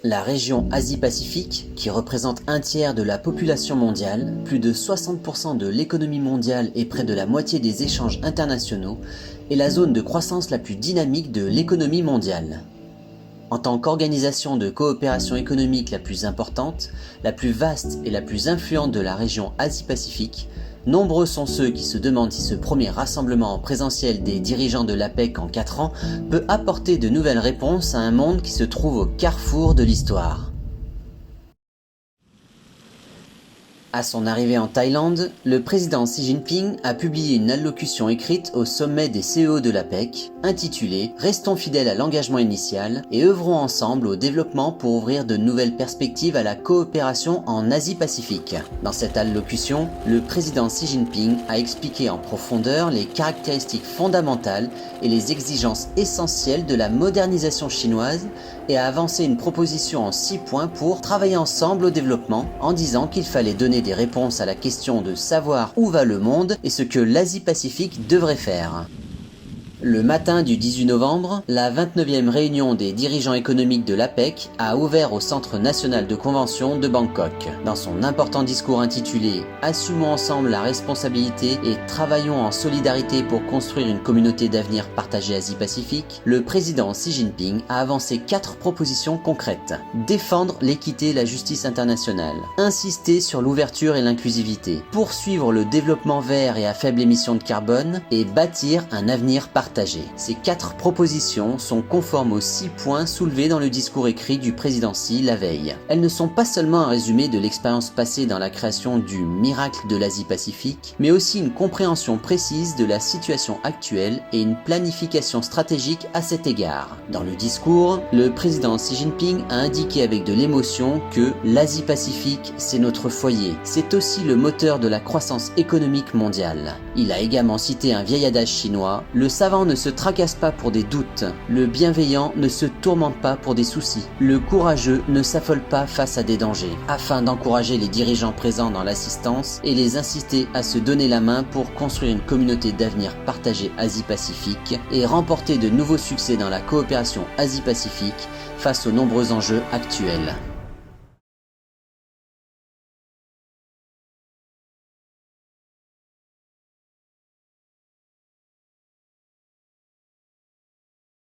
La région Asie-Pacifique, qui représente un tiers de la population mondiale, plus de 60% de l'économie mondiale et près de la moitié des échanges internationaux, est la zone de croissance la plus dynamique de l'économie mondiale. En tant qu'organisation de coopération économique la plus importante, la plus vaste et la plus influente de la région Asie-Pacifique, nombreux sont ceux qui se demandent si ce premier rassemblement en présentiel des dirigeants de l'APEC en 4 ans peut apporter de nouvelles réponses à un monde qui se trouve au carrefour de l'histoire. À son arrivée en Thaïlande, le président Xi Jinping a publié une allocution écrite au sommet des CEO de l'APEC, intitulée « Restons fidèles à l'engagement initial et œuvrons ensemble au développement pour ouvrir de nouvelles perspectives à la coopération en Asie-Pacifique ». Dans cette allocution, le président Xi Jinping a expliqué en profondeur les caractéristiques fondamentales et les exigences essentielles de la modernisation chinoise et a avancé une proposition en 6 points pour travailler ensemble au développement, en disant qu'il fallait donner des réponses à la question de savoir où va le monde et ce que l'Asie-Pacifique devrait faire. Le matin du 18 novembre, la 29e réunion des dirigeants économiques de l'APEC a ouvert au Centre national de convention de Bangkok. Dans son important discours intitulé « Assumons ensemble la responsabilité et travaillons en solidarité pour construire une communauté d'avenir partagée Asie-Pacifique », le président Xi Jinping a avancé 4 propositions concrètes. Défendre l'équité et la justice internationale, insister sur l'ouverture et l'inclusivité, poursuivre le développement vert et à faible émission de carbone et bâtir un avenir partagé. Ces 4 propositions sont conformes aux 6 points soulevés dans le discours écrit du président Xi la veille. Elles ne sont pas seulement un résumé de l'expérience passée dans la création du miracle de l'Asie-Pacifique, mais aussi une compréhension précise de la situation actuelle et une planification stratégique à cet égard. Dans le discours, le président Xi Jinping a indiqué avec de l'émotion que l'Asie-Pacifique, c'est notre foyer. C'est aussi le moteur de la croissance économique mondiale. Il a également cité un vieil adage chinois, le savant ne se tracasse pas pour des doutes, le bienveillant ne se tourmente pas pour des soucis, le courageux ne s'affole pas face à des dangers, afin d'encourager les dirigeants présents dans l'assistance et les inciter à se donner la main pour construire une communauté d'avenir partagée Asie-Pacifique et remporter de nouveaux succès dans la coopération Asie-Pacifique face aux nombreux enjeux actuels.